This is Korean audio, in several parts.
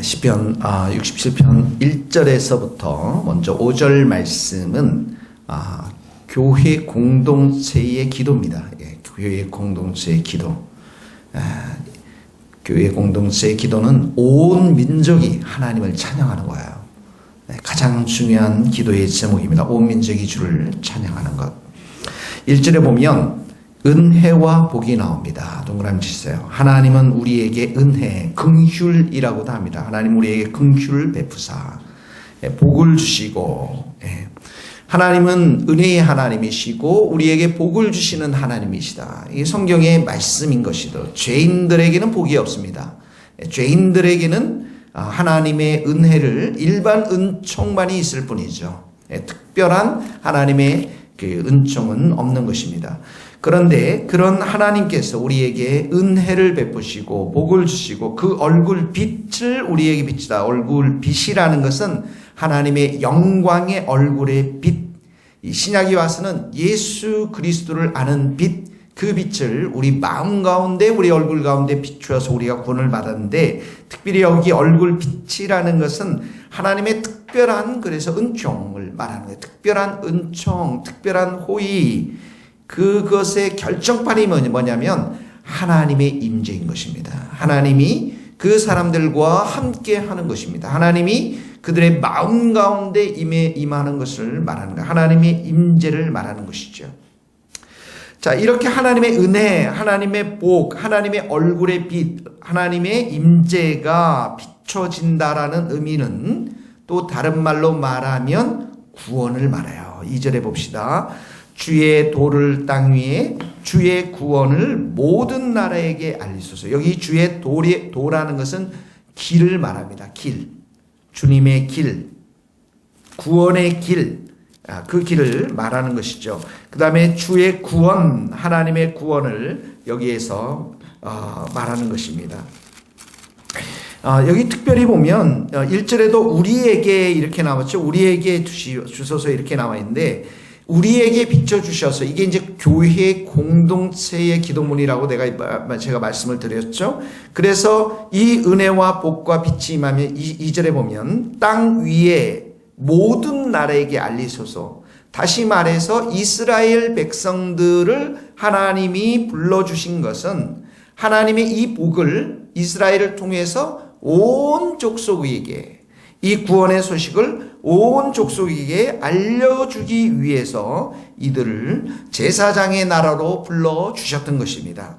시편 67편 1절에서부터 먼저 5절 말씀은 교회 공동체의 기도입니다. 교회 공동체의 기도. 교회 공동체의 기도는 온 민족이 하나님을 찬양하는 거예요. 가장 중요한 기도의 제목입니다. 온 민족이 주를 찬양하는 것. 1절에 보면 은혜와 복이 나옵니다. 동그라미 치세요. 하나님은 우리에게 은혜, 긍휼이라고도 합니다. 하나님 우리에게 긍휼을 베푸사 복을 주시고, 하나님은 은혜의 하나님이시고 우리에게 복을 주시는 하나님이시다. 이게 성경의 말씀인 것이죠. 죄인들에게는 복이 없습니다. 죄인들에게는 하나님의 은혜를 일반 은총만이 있을 뿐이죠. 특별한 하나님의 그 은총은 없는 것입니다. 그런데 그런 하나님께서 우리에게 은혜를 베푸시고 복을 주시고 그 얼굴 빛을 우리에게 비치다. 얼굴 빛이라는 것은 하나님의 영광의 얼굴의 빛. 이 신약에 와서는 예수 그리스도를 아는 빛, 그 빛을 우리 마음 가운데 우리 얼굴 가운데 비추어서 우리가 구원을 받았는데, 특별히 여기 얼굴 빛이라는 것은 하나님의 특별한, 그래서 은총을 말하는 거예요. 특별한 은총, 특별한 호의, 그것의 결정판이 뭐냐면 하나님의 임재인 것입니다. 하나님이 그 사람들과 함께 하는 것입니다. 하나님이 그들의 마음 가운데 임하는 것을 말하는 거예요. 하나님의 임재를 말하는 것이죠. 자, 이렇게 하나님의 은혜, 하나님의 복, 하나님의 얼굴의 빛, 하나님의 임재가 비춰진다라는 의미는 또 다른 말로 말하면 구원을 말해요. 2절에 봅시다. 주의 도를 땅 위에 주의 구원을 모든 나라에게 알리소서. 여기 주의 도라는 것은 길을 말합니다. 길. 주님의 길. 구원의 길. 그 길을 말하는 것이죠. 그 다음에 주의 구원, 하나님의 구원을 여기에서 말하는 것입니다. 여기 특별히 보면 1절에도 우리에게 이렇게 나왔죠. 우리에게 주소서 이렇게 나와 있는데, 우리에게 비춰주셔서, 이게 이제 교회 공동체의 기도문이라고 제가 말씀을 드렸죠. 그래서 이 은혜와 복과 빛이 임하면 2절에 보면 땅 위에 모든 나라에게 알리소서. 다시 말해서 이스라엘 백성들을 하나님이 불러주신 것은 하나님의 이 복을 이스라엘을 통해서 온 족속에게, 이 구원의 소식을 온 족속에게 알려주기 위해서 이들을 제사장의 나라로 불러주셨던 것입니다.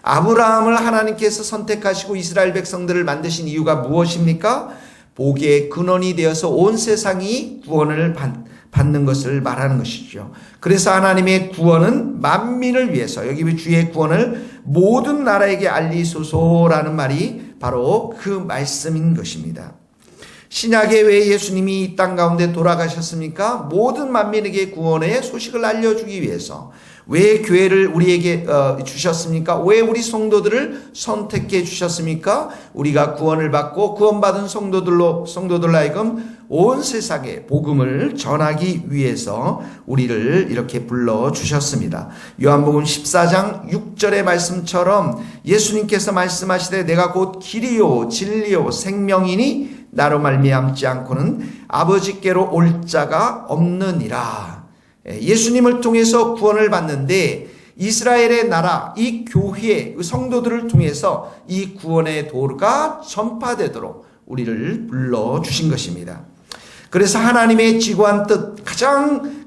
아브라함을 하나님께서 선택하시고 이스라엘 백성들을 만드신 이유가 무엇입니까? 복의 근원이 되어서 온 세상이 구원을 받는 것을 말하는 것이죠. 그래서 하나님의 구원은 만민을 위해서, 여기 주의 구원을 모든 나라에게 알리소서라는 말이 바로 그 말씀인 것입니다. 신약에 왜 예수님이 이 땅 가운데 돌아가셨습니까? 모든 만민에게 구원의 소식을 알려주기 위해서. 왜 교회를 우리에게 주셨습니까? 왜 우리 성도들을 선택해 주셨습니까? 우리가 구원을 받고 구원받은 성도들로 하여금 온 세상에 복음을 전하기 위해서 우리를 이렇게 불러주셨습니다. 요한복음 14장 6절의 말씀처럼 예수님께서 말씀하시되 내가 곧 길이요 진리요 생명이니 나로 말미암지 않고는 아버지께로 올 자가 없느니라. 예수님을 통해서 구원을 받는데 이스라엘의 나라, 이 교회, 성도들을 통해서 이 구원의 도가 전파되도록 우리를 불러주신 것입니다. 그래서 하나님의 지고한 뜻, 가장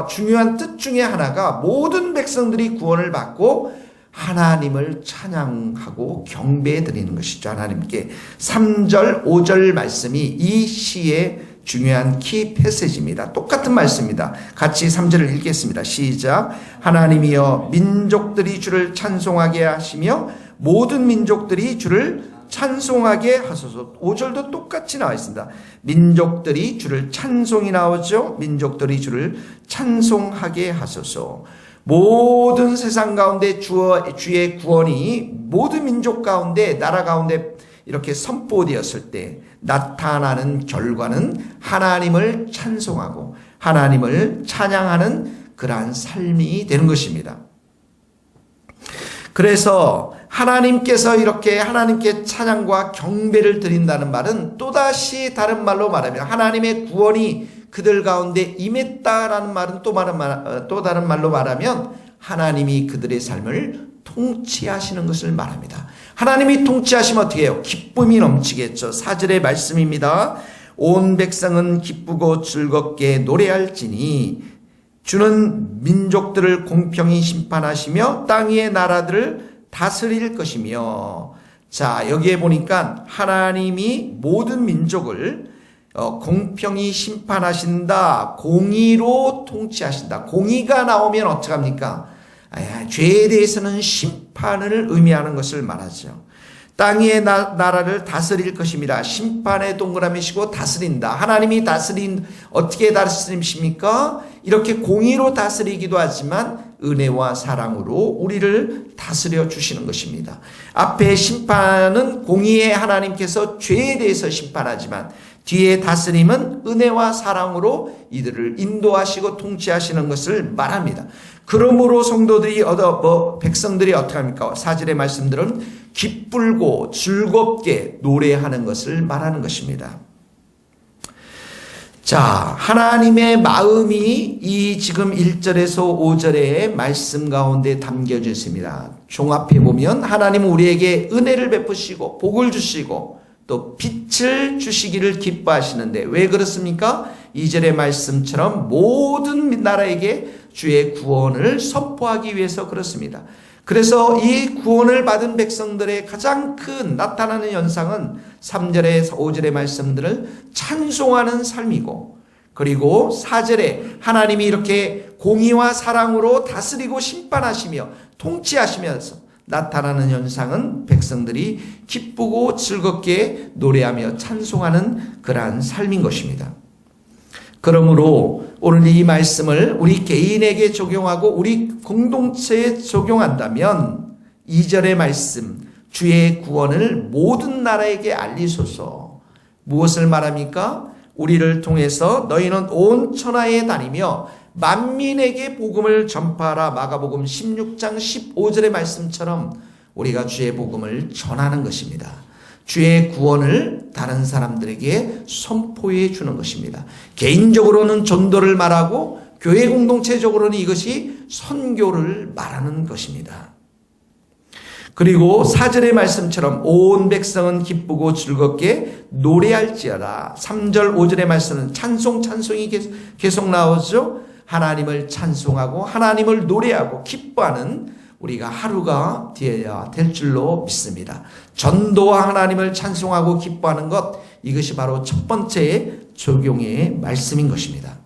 중요한 뜻 중에 하나가 모든 백성들이 구원을 받고 하나님을 찬양하고 경배해 드리는 것이죠. 하나님께. 3절, 5절 말씀이 이 시의 중요한 키 패시지입니다. 똑같은 말씀입니다. 같이 3절을 읽겠습니다. 시작. 하나님이여 민족들이 주를 찬송하게 하시며 모든 민족들이 주를 찬송하게 하소서. 5절도 똑같이 나와 있습니다. 민족들이 주를 찬송이 나오죠. 민족들이 주를 찬송하게 하소서. 모든 세상 가운데 주의 구원이 모든 민족 가운데, 나라 가운데 이렇게 선포되었을 때 나타나는 결과는 하나님을 찬송하고 하나님을 찬양하는 그러한 삶이 되는 것입니다. 그래서 하나님께서 이렇게 하나님께 찬양과 경배를 드린다는 말은 또다시 다른 말로 말하면 하나님의 구원이 그들 가운데 임했다라는 말은 또 다른 말로 말하면 하나님이 그들의 삶을 통치하시는 것을 말합니다. 하나님이 통치하시면 어떻게 해요? 기쁨이 넘치겠죠. 4절의 말씀입니다. 온 백성은 기쁘고 즐겁게 노래할지니 주는 민족들을 공평히 심판하시며 땅 위의 나라들을 다스릴 것이며. 자, 여기에 보니까 하나님이 모든 민족을 공평히 심판하신다. 공의로 통치하신다. 공의가 나오면 어떡합니까? 죄에 대해서는 심판을 의미하는 것을 말하죠. 땅 위의 나라를 다스릴 것입니다. 심판의 동그라미시고 다스린다. 하나님이 어떻게 다스리십니까? 이렇게 공의로 다스리기도 하지만 은혜와 사랑으로 우리를 다스려 주시는 것입니다. 앞에 심판은 공의의 하나님께서 죄에 대해서 심판하지만 뒤에 다스림은 은혜와 사랑으로 이들을 인도하시고 통치하시는 것을 말합니다. 그러므로 백성들이 어떻게 합니까? 4절의 말씀들은 기쁘고 즐겁게 노래하는 것을 말하는 것입니다. 자, 하나님의 마음이 이 지금 1절에서 5절의 말씀 가운데 담겨져 있습니다. 종합해 보면 하나님은 우리에게 은혜를 베푸시고 복을 주시고 또 빛을 주시기를 기뻐하시는데 왜 그렇습니까? 2절의 말씀처럼 모든 나라에게 주의 구원을 선포하기 위해서 그렇습니다. 그래서 이 구원을 받은 백성들의 가장 큰 나타나는 현상은 3절에서 5절의 말씀들을 찬송하는 삶이고, 그리고 4절에 하나님이 이렇게 공의와 사랑으로 다스리고 심판하시며 통치하시면서 나타나는 현상은 백성들이 기쁘고 즐겁게 노래하며 찬송하는 그러한 삶인 것입니다. 그러므로 오늘 이 말씀을 우리 개인에게 적용하고 우리 공동체에 적용한다면 2절의 말씀, 주의 구원을 모든 나라에게 알리소서. 무엇을 말합니까? 우리를 통해서 너희는 온 천하에 다니며 만민에게 복음을 전파하라. 마가복음 16장 15절의 말씀처럼 우리가 주의 복음을 전하는 것입니다. 주의 구원을 다른 사람들에게 선포해 주는 것입니다. 개인적으로는 전도를 말하고 교회 공동체적으로는 이것이 선교를 말하는 것입니다. 그리고 4절의 말씀처럼 온 백성은 기쁘고 즐겁게 노래할지어다. 3절 5절의 말씀은 찬송이 계속 나오죠. 하나님을 찬송하고 하나님을 노래하고 기뻐하는 우리가 하루가 되어야 될 줄로 믿습니다. 전도와 하나님을 찬송하고 기뻐하는 것, 이것이 바로 첫 번째 적용의 말씀인 것입니다.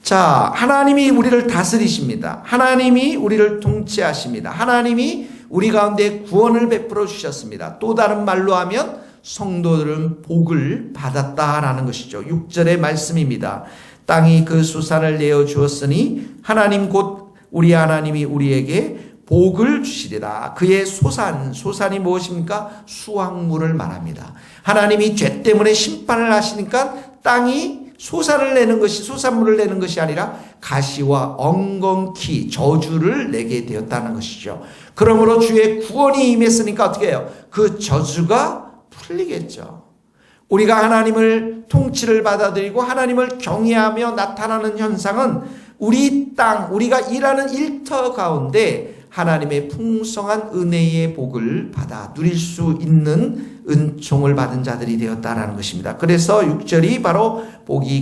자, 하나님이 우리를 다스리십니다. 하나님이 우리를 통치하십니다. 하나님이 우리 가운데 구원을 베풀어 주셨습니다. 또 다른 말로 하면 성도들은 복을 받았다라는 것이죠. 6절의 말씀입니다. 땅이 그 수산을 내어 주었으니 하나님 곧 우리 하나님이 우리에게 복을 주시리라. 그의 소산이 무엇입니까? 수확물을 말합니다. 하나님이 죄 때문에 심판을 하시니까 땅이 소산물을 내는 것이 아니라 가시와 엉겅퀴 저주를 내게 되었다는 것이죠. 그러므로 주의 구원이 임했으니까 어떻게 해요? 그 저주가 풀리겠죠. 우리가 하나님을 통치를 받아들이고 하나님을 경외하며 나타나는 현상은 우리 땅, 우리가 일하는 일터 가운데 하나님의 풍성한 은혜의 복을 받아 누릴 수 있는 은총을 받은 자들이 되었다라는 것입니다. 그래서 6절이 바로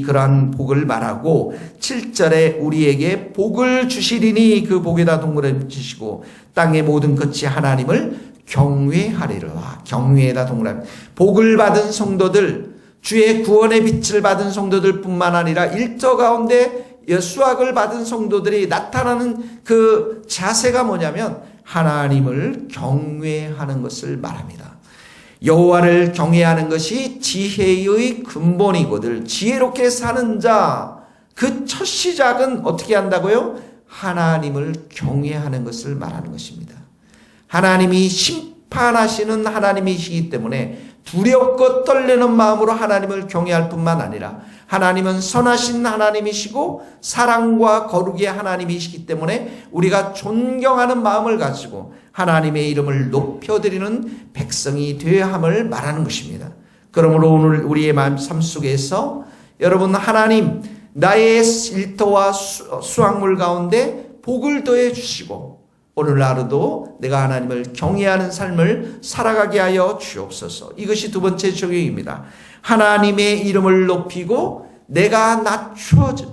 그러한 복을 말하고 7절에 우리에게 복을 주시리니 그 복에다 동그라미 치시고 땅의 모든 끝이 하나님을 경외하리라. 경외에다 동그라미. 복을 받은 성도들, 주의 구원의 빛을 받은 성도들 뿐만 아니라 일터 가운데 수확을 받은 성도들이 나타나는 그 자세가 뭐냐면 하나님을 경외하는 것을 말합니다. 여호와를 경외하는 것이 지혜의 근본이거든. 지혜롭게 사는 자, 그 첫 시작은 어떻게 한다고요? 하나님을 경외하는 것을 말하는 것입니다. 하나님이 심판하시는 하나님이시기 때문에 두렵고 떨리는 마음으로 하나님을 경외할 뿐만 아니라 하나님은 선하신 하나님이시고 사랑과 거룩의 하나님이시기 때문에 우리가 존경하는 마음을 가지고 하나님의 이름을 높여드리는 백성이 되어야 함을 말하는 것입니다. 그러므로 오늘 우리의 삶 속에서 여러분, 하나님 나의 일터와 수확물 가운데 복을 더해 주시고 오늘 하루도 내가 하나님을 경외하는 삶을 살아가게 하여 주옵소서. 이것이 두 번째 적용입니다. 하나님의 이름을 높이고 내가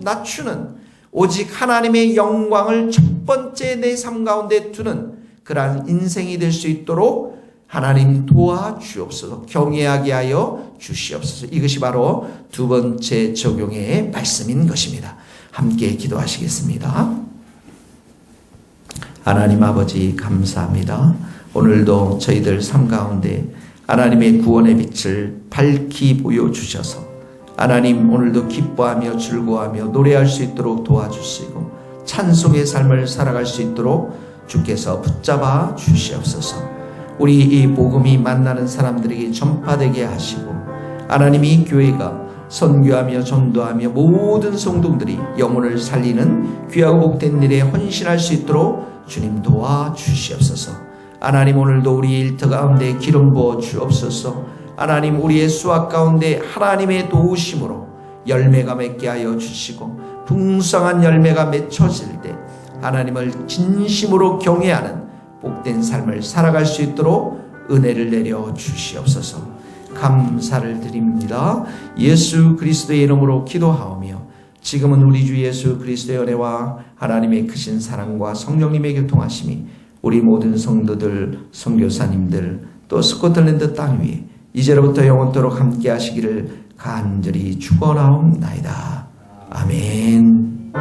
낮추는, 오직 하나님의 영광을 첫 번째 내 삶 가운데 두는 그러한 인생이 될 수 있도록 하나님 도와주옵소서. 경외하게 하여 주시옵소서. 이것이 바로 두 번째 적용의 말씀인 것입니다. 함께 기도하시겠습니다. 하나님 아버지 감사합니다. 오늘도 저희들 삶 가운데 하나님의 구원의 빛을 밝히 보여주셔서 하나님 오늘도 기뻐하며 즐거워하며 노래할 수 있도록 도와주시고 찬송의 삶을 살아갈 수 있도록 주께서 붙잡아 주시옵소서. 우리 이 복음이 만나는 사람들에게 전파되게 하시고 하나님이 교회가 선교하며 전도하며 모든 성도들이 영혼을 살리는 귀하고 복된 일에 헌신할 수 있도록 주님 도와주시옵소서. 하나님 오늘도 우리 일터 가운데 기름 부어 주옵소서. 하나님 우리의 수확 가운데 하나님의 도우심으로 열매가 맺게 하여 주시고 풍성한 열매가 맺혀질 때 하나님을 진심으로 경외하는 복된 삶을 살아갈 수 있도록 은혜를 내려 주시옵소서. 감사를 드립니다. 예수 그리스도의 이름으로 기도하오며 지금은 우리 주 예수 그리스도의 은혜와 하나님의 크신 사랑과 성령님의 교통하심이 우리 모든 성도들, 선교사님들 또 스코틀랜드 땅 위에 이제로부터 영원토록 함께 하시기를 간절히 축원하옵나이다. 아멘.